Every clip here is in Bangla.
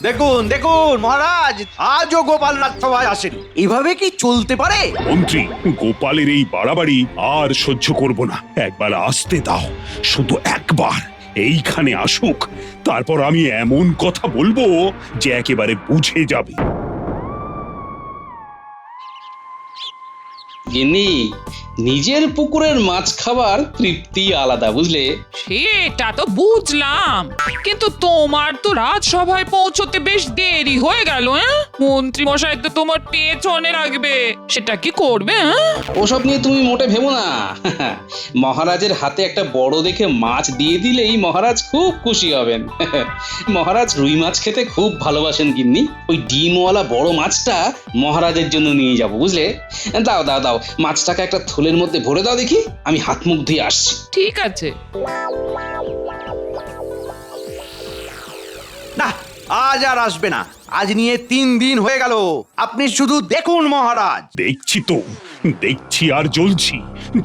দেখুন দেখুন মহারাজ, আজও গোপাল রাজসভায় আসেন। এভাবে কি চলতে পারে? মন্ত্রী, গোপালের এই বাড়াবাড়ি আর সহ্য করব না। একবার আসতে দাও, শুধু একবার এইখানে আসুক, তারপর আমি এমন কথা বলবো যে একেবারে বুঝে যাবে। গিন্নি, নিজের পুকুরের মাছ খাবার তৃপ্তি আলাদা, বুঝলে? সেটা তো বুঝলাম, কিন্তু তোমার তো রাজসভায় পৌঁছতে বেশ দেরি হয়ে গেল। মন্ত্রী মশাই তো তোমার পেছনে রাখবে, সেটা কি করবে? ওসব নিয়ে তুমি মোটে ভেবো না। মহারাজের হাতে একটা বড় দেখে মাছ দিয়ে দিলেই মহারাজ খুব খুশি হবেন। মহারাজ রুই মাছ খেতে খুব ভালোবাসেন গিন্নি। ওই ডিমওয়ালা বড় মাছটা মহারাজের জন্য নিয়ে যাব, বুঝলে? দাও দাও দাও, মাছটাকে একটা থলের মধ্যে ভরে দাও দেখি, আমি হাত মুখ ধুয়ে আসছি। ঠিক আছে। না, আজ আর আসবে না। আজ নিয়ে 3 দিন হয়ে গেল। আপনি শুধু দেখুন মহারাজ। দেখছি তো, দেখছি আর জ্বলছি।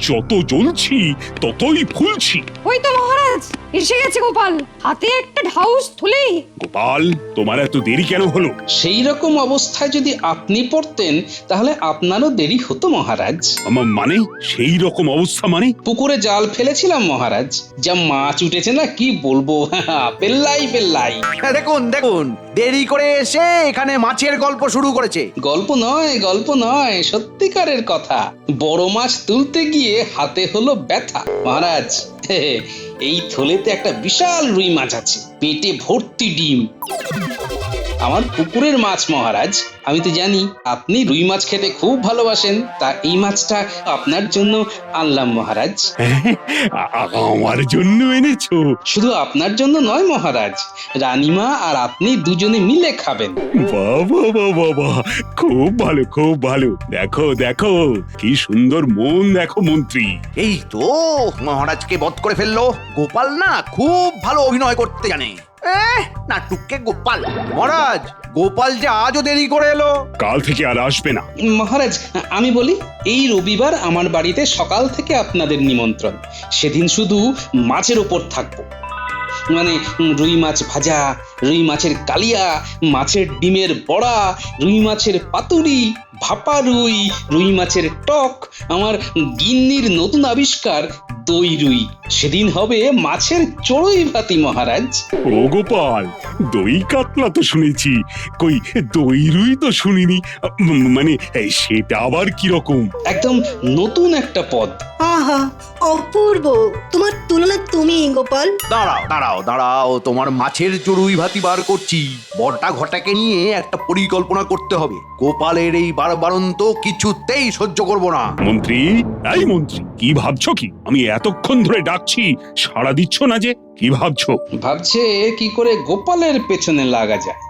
যত জ্বলছি ততই ফুলছি। ওই তো মহারাজ এসে গেছে গোপাল, হাতে একটা ঢাউস থলে। গোপাল, তোমার এত দেরি কেন হলো? সেই রকম অবস্থায় যদি আপনি পড়তেন তাহলে আপনারও দেরি হতো মহারাজ। আমার মানে সেই রকম অবস্থা মানে? পুকুরে জাল ফেলেছিলাম মহারাজ, যা মাছ উঠেছে না কি বলবো। পেল্লাই পেল্লাই। হ্যাঁ, দেখুন দেখুন, দেরি করে এসে এখানে মাছের গল্প শুরু করেছে। গল্প নয়, গল্প নয়, সত্যিকারের কথা। বড় মাছ তুলতে গিয়ে হাতে হলো ব্যথা মহারাজ। এই থলেতে একটা বিশাল রুই মাছ আছে, পেটে ভর্তি ডিম। আমার পুকুরের মাছ মহারাজ। আমি তো জানি আপনি রুই মাছ খেতে খুব ভালোবাসেন, তা এই মাছটা আপনার জন্য আনলাম মহারাজ। আমার জন্য এনেছো? শুধু আপনার জন্য নয় মহারাজ, রানীমা আর আপনি দুজনে মিলে খাবেন। বাবা বাবা বাবা, খুব ভালো খুব ভালো। দেখো দেখো কি সুন্দর মন, দেখো মন্ত্রী। এই তো মহারাজকে বধ করে ফেললো। গোপাল না খুব ভালো অভিনয় করতে জানে। নাটুকে গোপাল। মহারাজ, গোপাল যে আজও দেরি করে এলো। কাল থেকে আর আসবে না। মহারাজ, আমি বলি, এই রবিবার আমার বাড়িতে সকাল থেকে আপনাদের নিমন্ত্রণ। সেদিন শুধু মাছের ওপর থাকবো। মানে রুই মাছ ভাজা, রুই মাছের কালিয়া, মাছের ডিমের বড়া, রুই মাছের পাতুরি, ভাপা রুই, রুই মাছের টক, আমার গিন্নির নতুন আবিষ্কার দই রুই। সেদিন হবে মাছের চড়ুই ভাতি মহারাজ। ও গোপাল, দই কাতলা তো শুনেছি, কই দই রুই তো শুনিনি। মানে সেটা আবার কি রকম? একদম নতুন একটা পদ। আহা, অপূর্ব। তোমার তুলনা তুমি গোপাল। দাঁড়াও দাঁড়াও দাঁড়াও, তোমার মাছের চড়ুই ভাতি বার করছি। বড়টা ঘটাকে নিয়ে একটা পরিকল্পনা করতে হবে। গোপালের এই বারবারন্ত কিছুতেই সহ্য করব না। মন্ত্রী, এই মন্ত্রী, কি ভাবছো কি? আমি এতক্ষণ ধরে ডাকছি, সাড়া দিচ্ছ না যে। কি ভাবছো? ভাবছে কি করে গোপালের পেছনে লাগা যায়।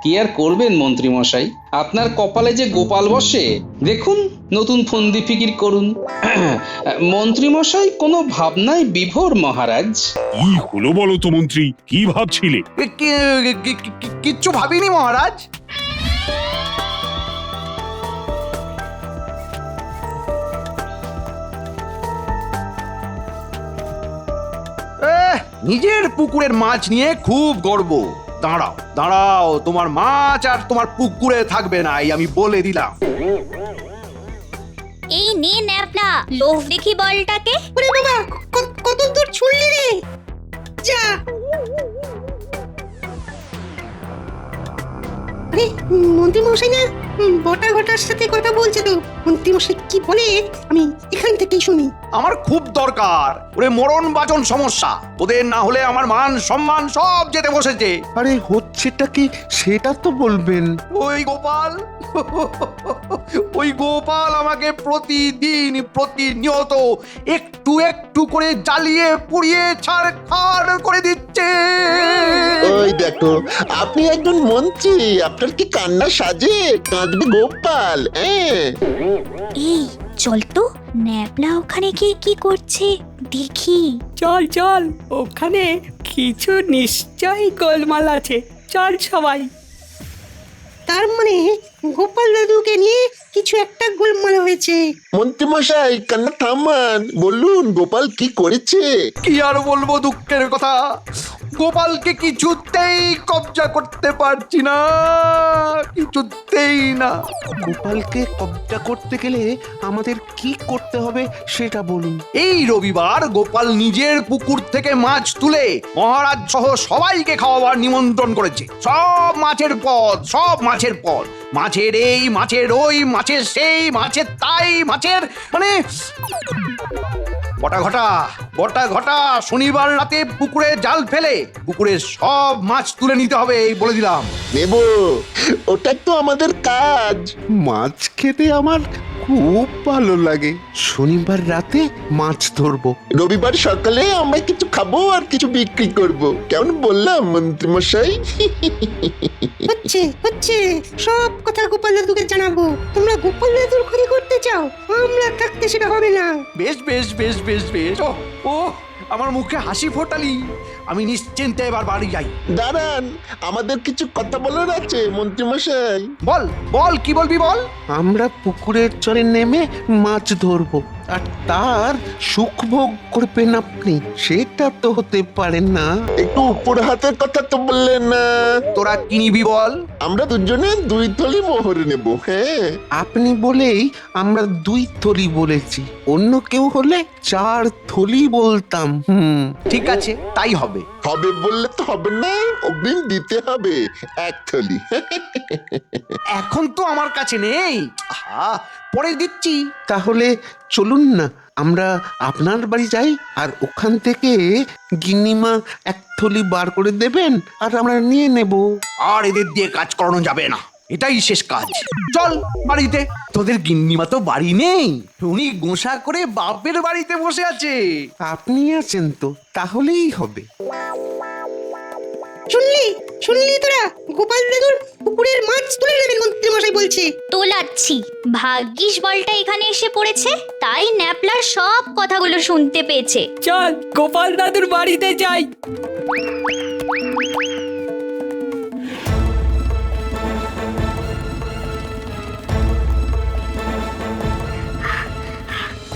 কি আর করবেন মন্ত্রী মশাই, আপনার কপালে যে গোপাল বসে, দেখুন নতুন ফন্দি ফিকির করুন। মন্ত্রী মশাই কোনো ভাবনায় বিভোর মহারাজ। কি হলো বলো তো মন্ত্রী, কি ভাবছিলে? কিচ্ছু ভাবিনি মহারাজ। নিজের পুকুরের মাছ নিয়ে খুব গর্ব। দাঁড়াও দাঁড়াও, তোমার মাছ আর তোমার পুকুরে থাকবে না, এই আমি বলে দিলাম। এই নে ন্যাপলা, লোভ দেখি বলটাকে। ওরে বাবা, কত দূর ছুড়লি রে? যা। আরে মন্ত্রী মশাই না বটা ঘটার সাথে কথা বলছে তো। মন্ত্রী মশাই কি বলে আমি এখান থেকেই শুনি। আমার খুব দরকার। ওরে মরণ বাজন সমস্যা, ওদের না হলে আমার মান সম্মান সব যেতে বসেছে। আরে হচ্ছেটা কি সেটা তো বলবেন। ওই গোপাল, ওই গোপাল আমাকে প্রতিদিন প্রতিনিয়ত একটু একটু করে জ্বালিয়ে পুড়িয়ে ছাড়খাড় করে দিচ্ছে। ওই দেখো, আপনি একজন মন্ত্রী, আপনার কি কান্না সাজে? কাঁদবে গোপাল? এই চল তো, ন্যাপলা ওখানে গিয়ে কি করছে দেখি। চল চল, ওখানে কিছু নিশ্চয়ই গোলমাল আছে। চল সবাই। তার মানে গোপাল দাদুকে নিয়ে কিছু একটা গোলমাল হয়েছে। মন্ত্রী মশাই, কান্না থামান, বলুন গোপাল কি করেছে? কি আর বলবো দুঃখের কথা, গোপালকে কিছুতেই কবজা করতে পারছি না, কিছুতেই না। গোপালকে কবজা করতে গেলে আমাদের কি করতে হবে সেটা বলুন। এই রবিবার গোপাল নিজের পুকুর থেকে মাছ তুলে মহারাজ সহ সবাইকে খাওয়াবার নিমন্ত্রণ করেছে। সব মাছের পদ, সব মাছের পদ, মাছের এই, মাছের ওই, মাছের সেই, মাছের তাই, মাছের মানে বটা ঘটা বটা ঘটা শনিবার রাতে পুকুরে জাল ফেলে পুকুরের সব মাছ তুলে নিতে হবে, এই বলে দিলাম। নেব, ওটা তো আমাদের কাজ। মাছ খেতে আমার খুব ভালো লাগে। শনিবার রাতে মাছ ধরবো, রবিবার সকালে আমরা কিছু খাবো আর কিছু বিক্রি করব। কেমন বললাম মন্ত্রী মশাই? হচ্ছে হচ্ছে, সব কথা গোপাল দাদুকে জানাবো। তোমরা গোপাল দাদুর ক্ষতি করতে চাও, আমরা থাকতে সেটা হবে না। বেশ বেশ বেশ বেশ বেশ, ও আমার মুখে হাসি ফোটালি। আমি নিশ্চিন্তে এবার বাড়ি যাই। দাঁড়ান, আমাদের কিছু কথা বলার আছে মন্ত্রী মশাই। বল বল, কি বলবি বল। আমরা পুকুরের চরে নেমে মাছ ধরবো, আর তার সুখ ভোগ করবেন আপনি, সেটা তো হতে পারে না। একটু উপর হাতের কথা তো বললেন না। তোরা কি নিবি বল? আমরা দুজনে 2 থলি মোহর নেব। হ্যাঁ, আপনি বলেই আমরা 2 থলি বলেছি, অন্য কেউ হলে 4 থলি বলতাম। ঠিক আছে, তাই হবে। হবে বললে তো হবে না, অগ্রিম দিতে হবে 1 থলি। এখন তো আমার কাছে নেই, আহা, পরে দিচ্ছি। তাহলে চলুন না, আমরা আপনার বাড়ি যাই, আর ওখান থেকে গিন্নিমা 1 থলি বার করে দেবেন, আর আমরা নিয়ে নেব। আর এদের দিয়ে কাজ করানো যাবে না, এটাই শেষ কাজ। চল বাড়িতে। তোদের গিন্নিমা তো বাড়ি নেই, উনি গোসা করে বাপের বাড়িতে বসে আছে। আপনি আছেন তো, তাহলেই হবে। শুনলি শুনলি তোরা, গোপাল দাদুর পুকুরের মাছ তুলে নেবেন মন্ত্রী মশাই বলছে। তোলাচ্ছি, ভাগ্যিস বলটা এখানে এসে পড়েছে, তাই ন্যাপলার সব কথাগুলো শুনতে পেয়েছে। চল গোপাল দাদুর বাড়িতে যাই।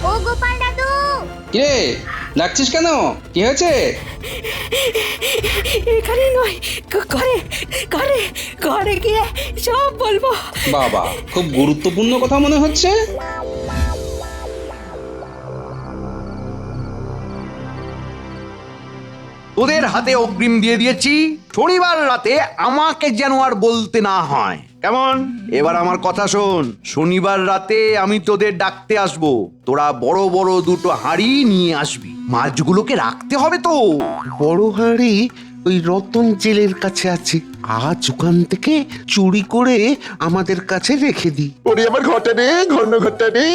ও গোপাল দাদু! কিরে, ডাকছিস কেন? কি হয়েছে? এখানে নয়, ঘরে ঘরে ঘরে গিয়ে সব বলবো। বাবা, খুব গুরুত্বপূর্ণ কথা মনে হচ্ছে। তোদের হাতে অগ্রিম দিয়ে দিয়েছি, শনিবার রাতে আমাকে যেন আর বলতে না হয়, কেমন? এবার আমার কথা শোন, শনিবার রাতে আমি তোদের ডাকতে আসবো, তোরা বড় বড় 2 হাঁড়ি নিয়ে আসবি। মাছগুলোকে রাখতে হবে তো। বড় হাঁড়ি ওই রতন জেলের কাছে আছে, আজ ওখান থেকে চুরি করে আমাদের কাছে রেখে দিই। ওরে আমার ঘটা রে, ঘন ঘটা রে,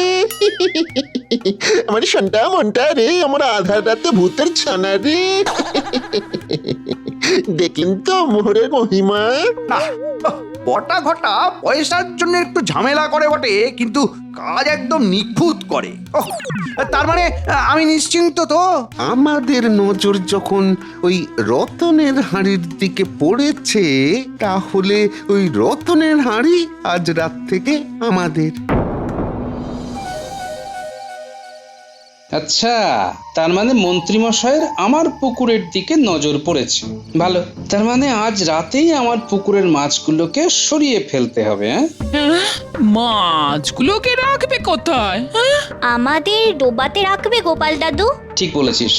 আমার সন্টা মনটা রে, আমার আধার রাতে ভূতের ছানা রে। দেখলেন তো মোহরের মহিমা। না, বটা ঘটা পয়সার জন্য একটু ঝামেলা করে বটে, কিন্তু কাজ একদম নিখুঁত করে। তার মানে আমি নিশ্চিন্ত তো। আমাদের নজর যখন ওই রতনের হাঁড়ির দিকে পড়েছে, তাহলে ওই রতনের হাঁড়ি আজ রাত থেকে আমাদের। আচ্ছা, তার মানে মন্ত্রী মশাইয়ের আমার পুকুরের দিকে নজর পড়েছে। ভালো, তার মানে আজ রাতেই আমার পুকুরের মাছগুলোকে সরিয়ে ফেলতে হবে। হ্যাঁ? মাছগুলোকে রাখবে কোথায়? হ্যাঁ? আমাদের ডোবাতে রাখবে গোপাল দাদু। ঠিক বলেছিস,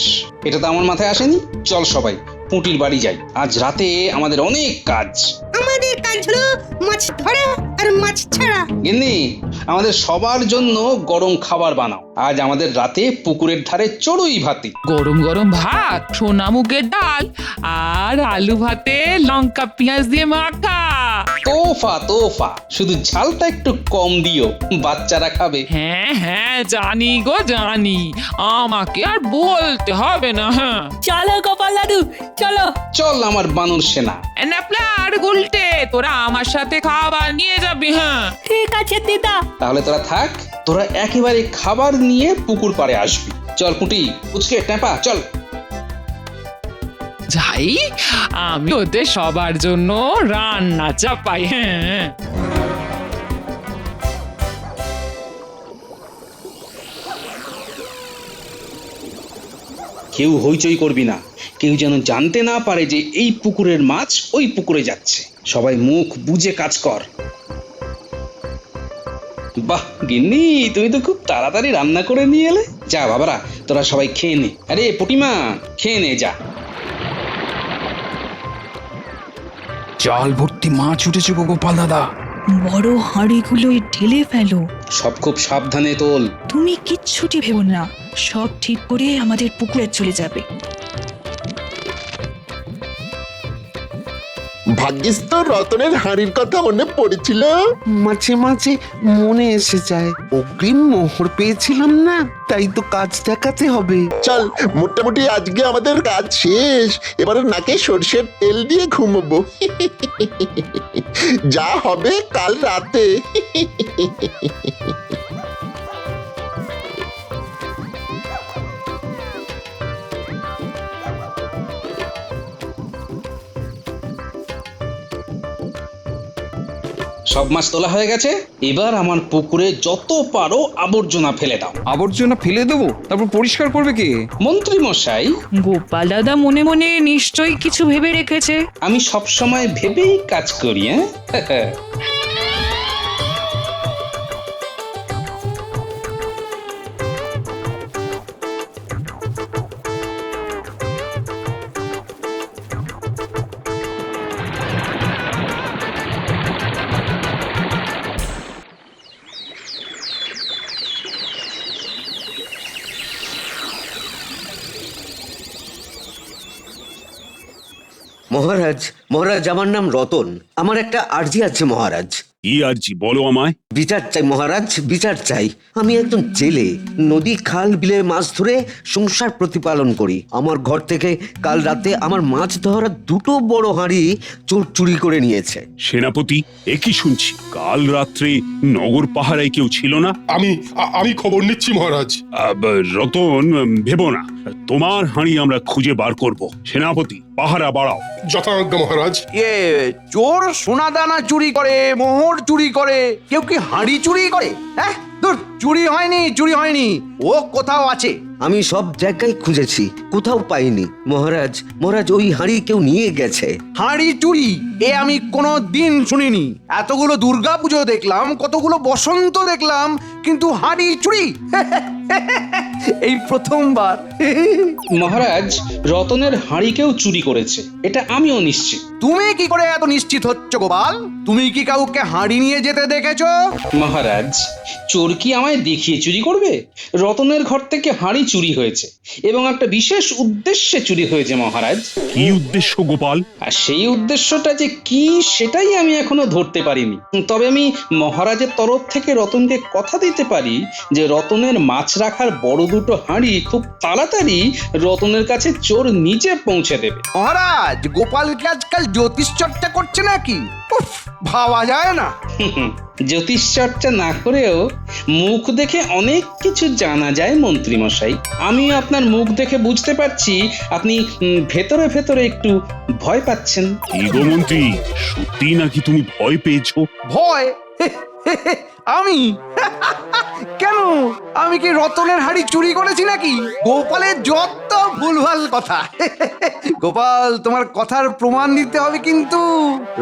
এটা তো আমার মাথায় আসেনি। চল সবাই পুঁটির বাড়ি যাই, আজ রাতে আমাদের অনেক কাজ। আমাদের কাজ হলো মাছ ধরা আর মাছ ছাড়া। গিন্নি, আমাদের সবার জন্য গরম খাবার বানাও। আজ আমাদের রাতে পুকুরের ধারে চড়ুই ভাতি। গরম গরম ভাত, সোনা মুগের ডাল, আর আলু ভাতে লঙ্কা পেঁয়াজ দিয়ে মাখা। তোফা তোফা, শুধু ঝালটা একটু কম দিও, বাচ্চারা খাবে। হ্যাঁ হ্যাঁ, জানি গো জানি, আমাকে আর বলতে হবে না। হ্যাঁ, চলো গোপাল দাদু, চলো। চল আমার বানর সেনা। ন্যাপলা আর গুলটে, তোরা আমার সাথে খাবার নিয়ে যাবি। হ্যাঁ, ঠিক আছে দিদা। তাহলে তোরা থাক, তোরা একেবারে খাবার নিয়ে পুকুর পাড়ে আসবি। চল পুঁটি, উচকে টেপা, চল। যাই, আমি ওদের সবার জন্য রান্না চাপাই। হ্যাঁ, কেউ হইচই করবি না, কেউ যেন জানতে না পারে যে এই পুকুরের মাছ ওই পুকুরে যাচ্ছে। সবাই মুখ বুজে কাজ কর। বাহ গিন্নি, তুমি তো খুব তাড়াতাড়ি রান্না করে নিয়ে এলে। যা বাবারা, তোরা সবাই খেয়ে নে। আরে পুটিমা, খেয়ে নে যা। জাল ভর্তি মাছ উঠেছে গো গোপাল দাদা। বড় হাঁড়িগুলোই ঢেলে ফেলো। সব খুব সাবধানে তোল। তুমি কিচ্ছুটি ভেবো না, সব ঠিক করে আমাদের পুকুরে চলে যাবে। ভাগ্যিস তো রতনের হাঁড়ির কথা মনে পড়েছিল। মাঝে মাঝে মনে এসে যায়, অগ্রিম মোহর পেয়েছিলাম না, তাই তো কাজ দেখাতে হবে। চল, মোটামুটি আজকে আমাদের কাজ শেষ। এবারে নাকে সর্ষের তেল দিয়ে ঘুমোবো। যা হবে কাল রাতে। সব মাছ তোলা হয়ে গেছে। এবার আমার পুকুরে যত পারো আবর্জনা ফেলে দাও। আবর্জনা ফেলে দেবো, তারপর পরিষ্কার করবে কে? মন্ত্রী মশাই, গোপাল দাদা মনে মনে নিশ্চয়ই কিছু ভেবে রেখেছে। আমি সব সময় ভেবেই কাজ করি। হ্যাঁ মহারাজ, মহারাজ, আমার নাম রতন। আমার একটা আর্জি আছে মহারাজ। কি আরজি বলো আমায়। বিচার চাই মহারাজ, বিচার চাই। আমি একজন জেলে, নদী খাল বিলে মাছ ধরে সংসার প্রতিপালন করি। আমার ঘর থেকে কাল রাতে আমার মাছ ধরা দুটো বড় হাঁড়ি চোর চুরি করে নিয়েছে। সেনাপতি, একই শুনছি কাল রাত্রে নগর পাহারায় কেউ ছিল না। আমি খবর নিচ্ছি মহারাজ। রতন, ভেবো না, তোমার হাঁড়ি আমরা খুঁজে বার করব। সেনাপতি, পাহারা বাড়াও। যথাজ্ঞা মহারাজ। চোর সোনা দানা চুরি করে, মোহর চুরি করে, কেউ কি হাঁড়ি চুরি করে? হ্যাঁ, ধুর, চুরি হয়নি, চুরি হয়নি। ও কোথাও আছে। আমি সব জায়গায় খুঁজেছি, কোথাও পাইনি মহারাজ। মহারাজ, ওই হাঁড়ি কেউ নিয়ে গেছে। হাঁড়ি চুরি এ আমি কোনো দিন শুনিনি। এতগুলো দুর্গা পুজো দেখলাম, কতগুলো বসন্ত দেখলাম, কিন্তু হাঁড়ি চুরি এই প্রথমবার। মহারাজ, রতনের হাঁড়ি কেউ চুরি করেছে, এটা আমিও নিশ্চিত। তুমি কি করে এত নিশ্চিত হচ্ছ গোপাল? তুমি কি কাউকে হাঁড়ি নিয়ে যেতে দেখেছো? মহারাজ, চোর কি আমায় দেখিয়ে চুরি করবে? রতনের ঘর থেকে হাঁড়ি চুরি হয়েছে এবং একটা বিশেষ উদ্দেশ্যে চুরি হয়েছে মহারাজ। কি উদ্দেশ্য গোপাল? আর সেই উদ্দেশ্যটা যে কি সেটাই আমি এখনো ধরতে পারিনি। তবে আমি মহারাজের তরফ থেকে রতনকে কথা দিতে পারি যে রতনের মাছ রাখার বড় দুটো হাঁড়ি খুব তাড়াতাড়ি রতনের কাছে চোর নিজে পৌঁছে দেবে। মহারাজ, গোপাল কি আজকাল জ্যোতিষ চর্চা করছে নাকি? উফ, ভাবা যায় না। জ্যোতিষ চর্চা না করেও মুখ দেখে অনেক কিছু জানা যায় মন্ত্রী মশাই। আমি আপনার মুখ দেখে বুঝতে পারছি আপনি ভেতরে ভেতরে একটু ভয় পাচ্ছেন। কি গো মন্ত্রী, সত্যি নাকি তুমি ভয় পেয়েছো? ভয়? আমি? কেন? আমি কি রতনের হাঁড়ি চুরি করেছি নাকি? গোপালের যত ভুলভাল কথা। গোপাল, তোমার কথার প্রমাণ দিতে হবে, কিন্তু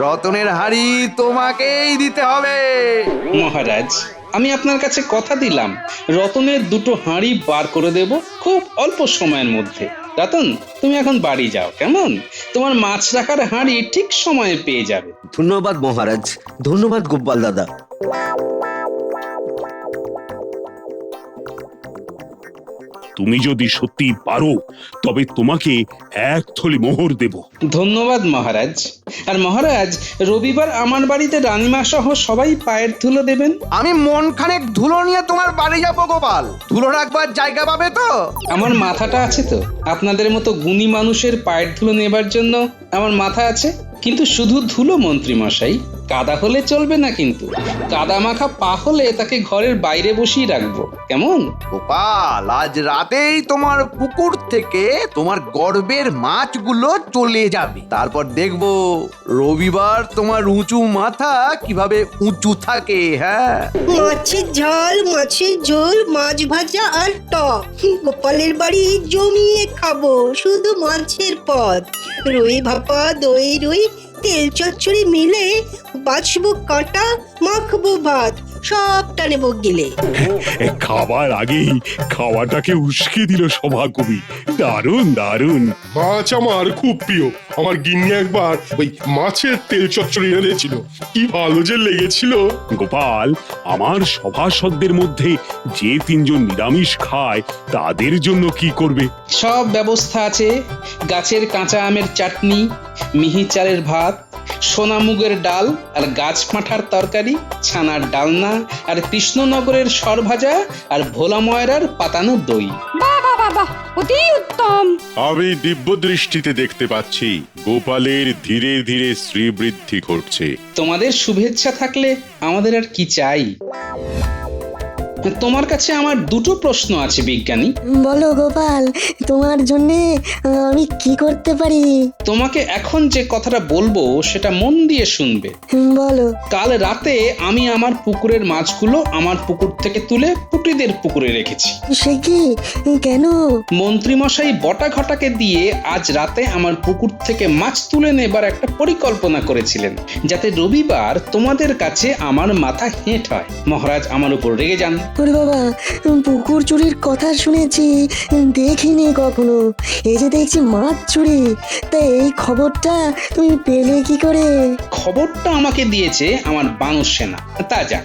রতনের হাঁড়ি তোমাকেই দিতে হবে। মহারাজ, আমি আপনার কাছে কথা দিলাম রতনের দুটো হাঁড়ি বার করে দেব খুব অল্প সময়ের মধ্যে। রতন, তুমি এখন বাড়ি যাও, কেমন? তোমার মাছ রাখার হাঁড়ি ঠিক সময়ে পেয়ে যাবে। ধন্যবাদ মহারাজ, ধন্যবাদ গোপাল দাদা। তুমি যদি সত্যি পারো তবে তোমাকে এক থলি মোহর দেব। ধন্যবাদ মহারাজ। আর মহারাজ, রবিবার আমার বাড়িতে রানীমা সহ সবাই পায়ের ধুলো দেবেন। আমি মন খানেক ধুলো নিয়ে তোমার বাড়ি যাবো গোপাল। ধুলো রাখবার জায়গা পাবে তো? আমার মাথাটা আছে তো, আপনাদের মতো গুণী মানুষের পায়ের ধুলো নেবার জন্য আমার মাথা আছে। কিন্তু শুধু ধুলো মন্ত্রী মশাই, কাদা হলে চলবে না, কিন্তু কাদা মাখা পা হলে তাকে ঘরের বাইরে বসিয়ে রাখবো, কেমন? গোপাল, আজ রাতেই তোমার পুকুর থেকে তোমার গর্বের মাছগুলো চলে যাবে। তারপর দেখবো রবিবার তোমার উঁচু মাথা কিভাবে উঁচু থাকে। হ্যাঁ, মাছের ঝাল, মাছের ঝোল, মাছ ভাজা আর টক। গোপালের বাড়ি জমিয়ে খাবো, শুধু মাছের পদ। রুই ভাপা, দই রুই, তেল চচ্চড়ি মিলে বাছবো কাঁটা, মাখবো ভাত, সবটা নেবো গিলে। খাবার আগেই খাওয়াটাকে উস্কে দিল সভাকবি। দারুণ দারুণ। মাছ আমার খুব প্রিয়। আমার গিন্নি একবার ওই মাছের তেল চচ্চড়ি এনেছিল, কি ভালো যে লেগেছিল। গোপাল, আমার সভাসদদের মধ্যে যে 3 জন নিরামিষ খায় তাদের জন্য কি করবে? সব ব্যবস্থা আছে। গাছের কাঁচা আমের চাটনি, মিহি চালের ভাত, সোনামুগের ডাল আর গাছ পাঁঠার তরকারি, ছানার ডালনা আর কৃষ্ণনগরের সরভাজা আর ভোলা ময়রার পাতানো দই। বাহ বাহ বাহ বাহ, অতি উত্তম। আমি দিব্য দৃষ্টিতে দেখতে পাচ্ছি গোপালের ধীরে ধীরে শ্রীবৃদ্ধি ঘটছে। তোমাদের শুভেচ্ছা থাকলে আমাদের আর কি চাই? তোমার কাছে আমার 2টো প্রশ্ন আছে বিজ্ঞানী। বলো গোপাল, তোমার জন্যে আমি কি করতে পারি? তোমাকে এখন যে কথাটা বলবো সেটা মন দিয়ে শুনবে। বলো। কাল রাতে আমি আমার পুকুরের মাছগুলো আমার পুকুর থেকে তুলে পুটিদের পুকুরে রেখেছি। সে কি? কেন? মন্ত্রীমশাই বটা ঘটাকে দিয়ে আজ রাতে আমার পুকুর থেকে মাছ তুলে নেবার একটা পরিকল্পনা করেছিলেন, যাতে রবিবার তোমাদের কাছে আমার মাথা হেঁট হয়। মহারাজ আমার উপর রেগে যান। ওরে বাবা, পুকুর চুরির কথা শুনেছি, দেখিনি কখনো। এই যে দেখছি মাছ চুরি, তা এই খবরটা তুমি পেলে কি করে? খবরটা আমাকে দিয়েছে আমার বানর সেনা। তা যাক,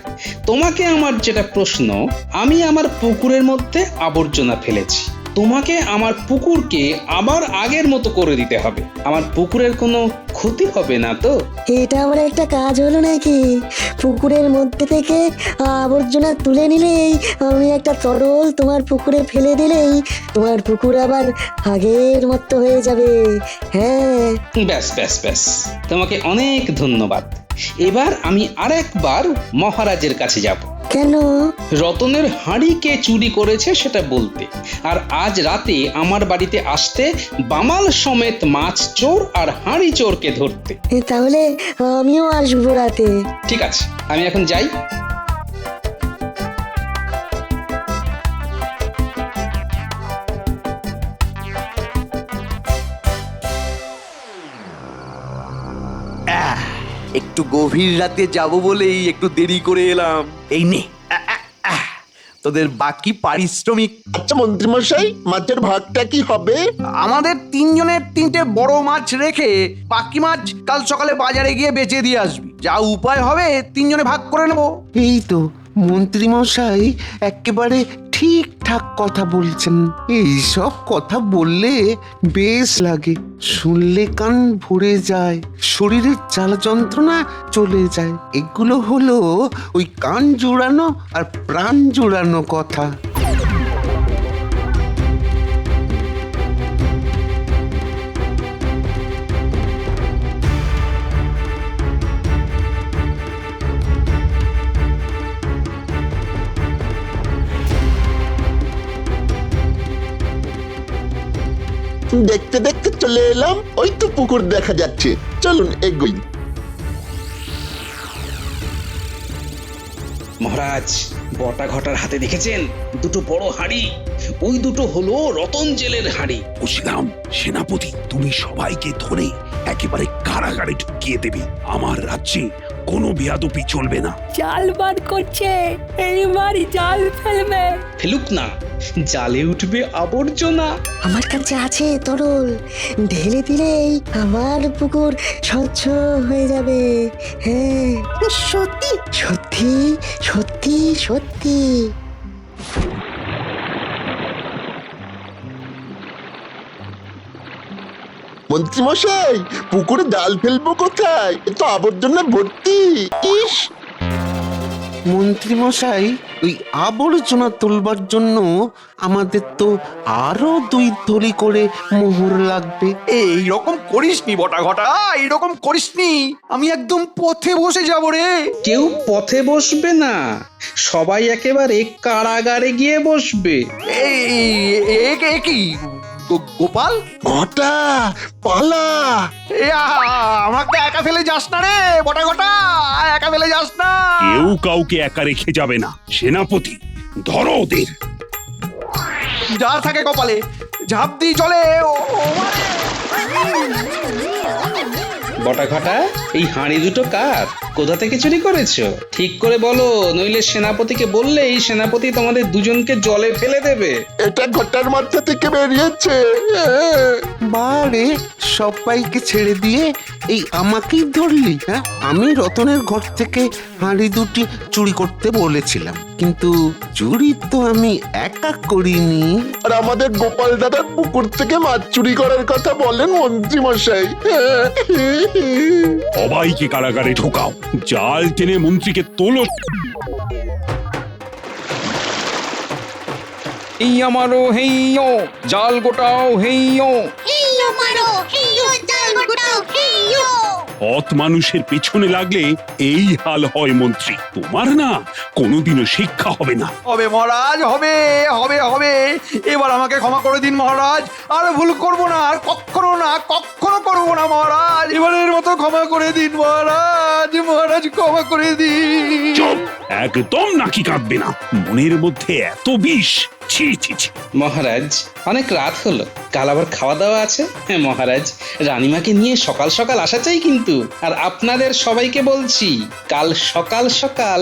তোমাকে আমার যেটা প্রশ্ন, আমি আমার পুকুরের মধ্যে আবর্জনা ফেলেছি, তোমাকে আমার পুকুরকে আবার আগের মতো করে দিতে হবে। আমার পুকুরের কোনো ক্ষতি হবে না তো? এটা আমার একটা কাজ হলো নাকি? পুকুরের মধ্যে থেকে আবর্জনা তুলে নিলেই, আমি একটা তরল তোমার পুকুরে ফেলে দিলেই তোমার পুকুর আবার আগের মতো হয়ে যাবে। হ্যাঁ, ব্যাস ব্যাস ব্যাস, তোমাকে অনেক ধন্যবাদ। এবার আমি আরেকবার মহারাজের কাছে যাব। কেন? রতনের হাঁড়ি কে চুরি করেছে সেটা বলতে, আর আজ রাতে আমার বাড়িতে আসতে বামাল সমেত মাছ চোর আর হাঁড়ি চোরকে ধরতে। তাহলে আমিও আসবো রাতে। ঠিক আছে, আমি এখন যাই। একটু গভীর রাতে যাব বলেই একটু দেরি করে এলাম। এই নে, তোদের বাকি পারিশ্রমিক। আচ্ছা মন্ত্রীমশাই, মাছের ভাগটা কি হবে? আমাদের 3 জনের 3টে বড় মাছ রেখে বাকি মাছ কাল সকালে বাজারে গিয়ে বেচে দিয়ে আসবি। যা উপায় হবে 3 জনে ভাগ করে নেব। এই তো মন্ত্রীমশাই একেবারে ঠিকঠাক কথা বলছেন। এই সব কথা বললে বেশ লাগে, শুনলে কান ভরে যায়, শরীরের জ্বালা যন্ত্রণা চলে যায়। এগুলো হলো ওই কান জোড়ানো আর প্রাণ জোড়ানো কথা। দেখতে দেখতে চলে এলাম, ওই তো পুকুর দেখা যাচ্ছে। চলুন এগোই। মহারাজ, বটা ঘটার হাতে দেখেছেন 2টো বড় হাঁড়ি? ওই 2টো হলো রতন জেলের হাঁড়ি। বুঝলাম সেনাপতি, তুমি সবাইকে ধরে একেবারে কারাগারে ঢুকিয়ে দেবে। আমার রাজ্যে কোনো বেয়াদবি চলবে না। জাল বার করছে, এইবার জাল ফেলবে। ফেলুক না, জালে উঠবে আবর্জনা। আমার কাছে আছে তরল, ঢেলে দিলেই আমার পুকুর স্বচ্ছ হয়ে যাবে। হ্যাঁ, সত্যি সত্যি সত্যি সত্যি। মন্ত্রীমশাই, পুকুরে জাল ফেলবো কোথায়? এ তো আবর্জনা ভর্তি। ইস, মন্ত্রী মশাই, ওই আবর্জনা তোলবার জন্য আমাদের তো আরো 2 থলি করে মোহর লাগবে। এইরকম করিসনি বটা ঘটা, এইরকম করিসনি, আমি একদম পথে বসে যাব রে। কেউ পথে বসবে না, সবাই একেবারে কারাগারে গিয়ে বসবে। কি গোপাল, ঘটা পালা। আমাকে একা ফেলে যাস না রে বটা ঘটা, একা ফেলে যাস না। কেউ কাউকে একা রেখে যাবে না। সেনাপতি, ধরো ওদের। যার থাকে কপালে ঝাঁপ দিয়ে চলে। বটা ঘটা, এই হাঁড়ি দুটো কার? কোথা থেকে চুরি করেছো? ঠিক করে বলো, নইলে সেনাপতিকে বললে এই সেনাপতি তোমাদের দুজনকে জলে ফেলে দেবে। এটা ঘটার মাথা থেকে বেরিয়েছে। বারে, সবাইকে ছেড়ে দিয়ে এই আমাকেই ধরলি? হ্যাঁ, আমি রতনের ঘর থেকে হাঁড়ি 2টি চুরি করতে বলেছিলাম, কিন্তু চুরি তো আমি একা করিনি। আর আমাদের গোপাল দাদার পুকুর থেকে মাছ চুরি করার কথা বলেন মন্ত্রী মশাই। সবাইকে কারাগারে ঢোকাও, জাল টেনে মন্ত্রীকে তোলো। এই আমারও হেইয়ো, জাল গোটাও হেইয়ো। সৎ মানুষের পেছনে লাগলে এই হাল হয় মন্ত্রী। তোমার না কোনোদিনও শিক্ষা হবে না। হবে মহারাজ, হবে হবে হবে। এবার আমাকে ক্ষমা করে দিন মহারাজ, আর ভুল করব না, আর কখনো না, কখনো করবো না মহারাজ। এবারের মতো ক্ষমা করে দিন মহারাজ, মহারাজ ক্ষমা করে দিন। চুপ, একদম নাকি কাঁদবে না। মনের মধ্যে এত বিষ, ছি ছি ছি। মহারাজ, অনেক রাত হলো, কাল আবার খাওয়া দাওয়া আছে। হ্যাঁ মহারাজ, রানীমাকে নিয়ে সকাল সকাল আসা চাই কিন্তু। আর আপনাদের সবাইকে বলছি, কাল সকাল সকাল